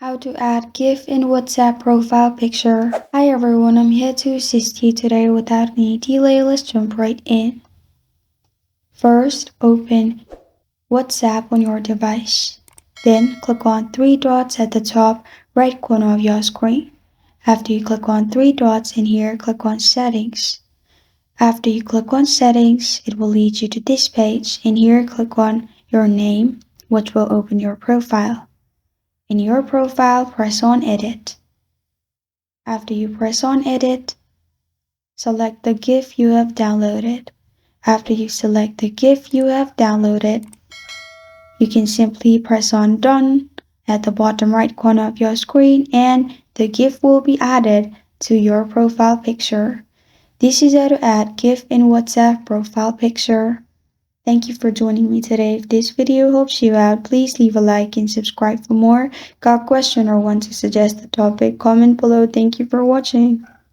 How to add GIF in WhatsApp profile picture. Hi everyone, I'm here to assist you today. Without any delay, let's jump right in. First, open WhatsApp on your device. Then click on three dots at the top right corner of your screen. After you click on three dots in here, click on Settings. After you click on Settings, it will lead you to this page. In here, click on your name, which will open your profile. In your profile, press on Edit. After you press on Edit, select the GIF you have downloaded. After you select the GIF you have downloaded, you can simply press on Done at the bottom right corner of your screen and the GIF will be added to your profile picture. This is how to add GIF in WhatsApp profile picture. Thank you for joining me today. If this video helps you out, please leave a like and subscribe for more. Got a question or want to suggest a topic? Comment below. Thank you for watching.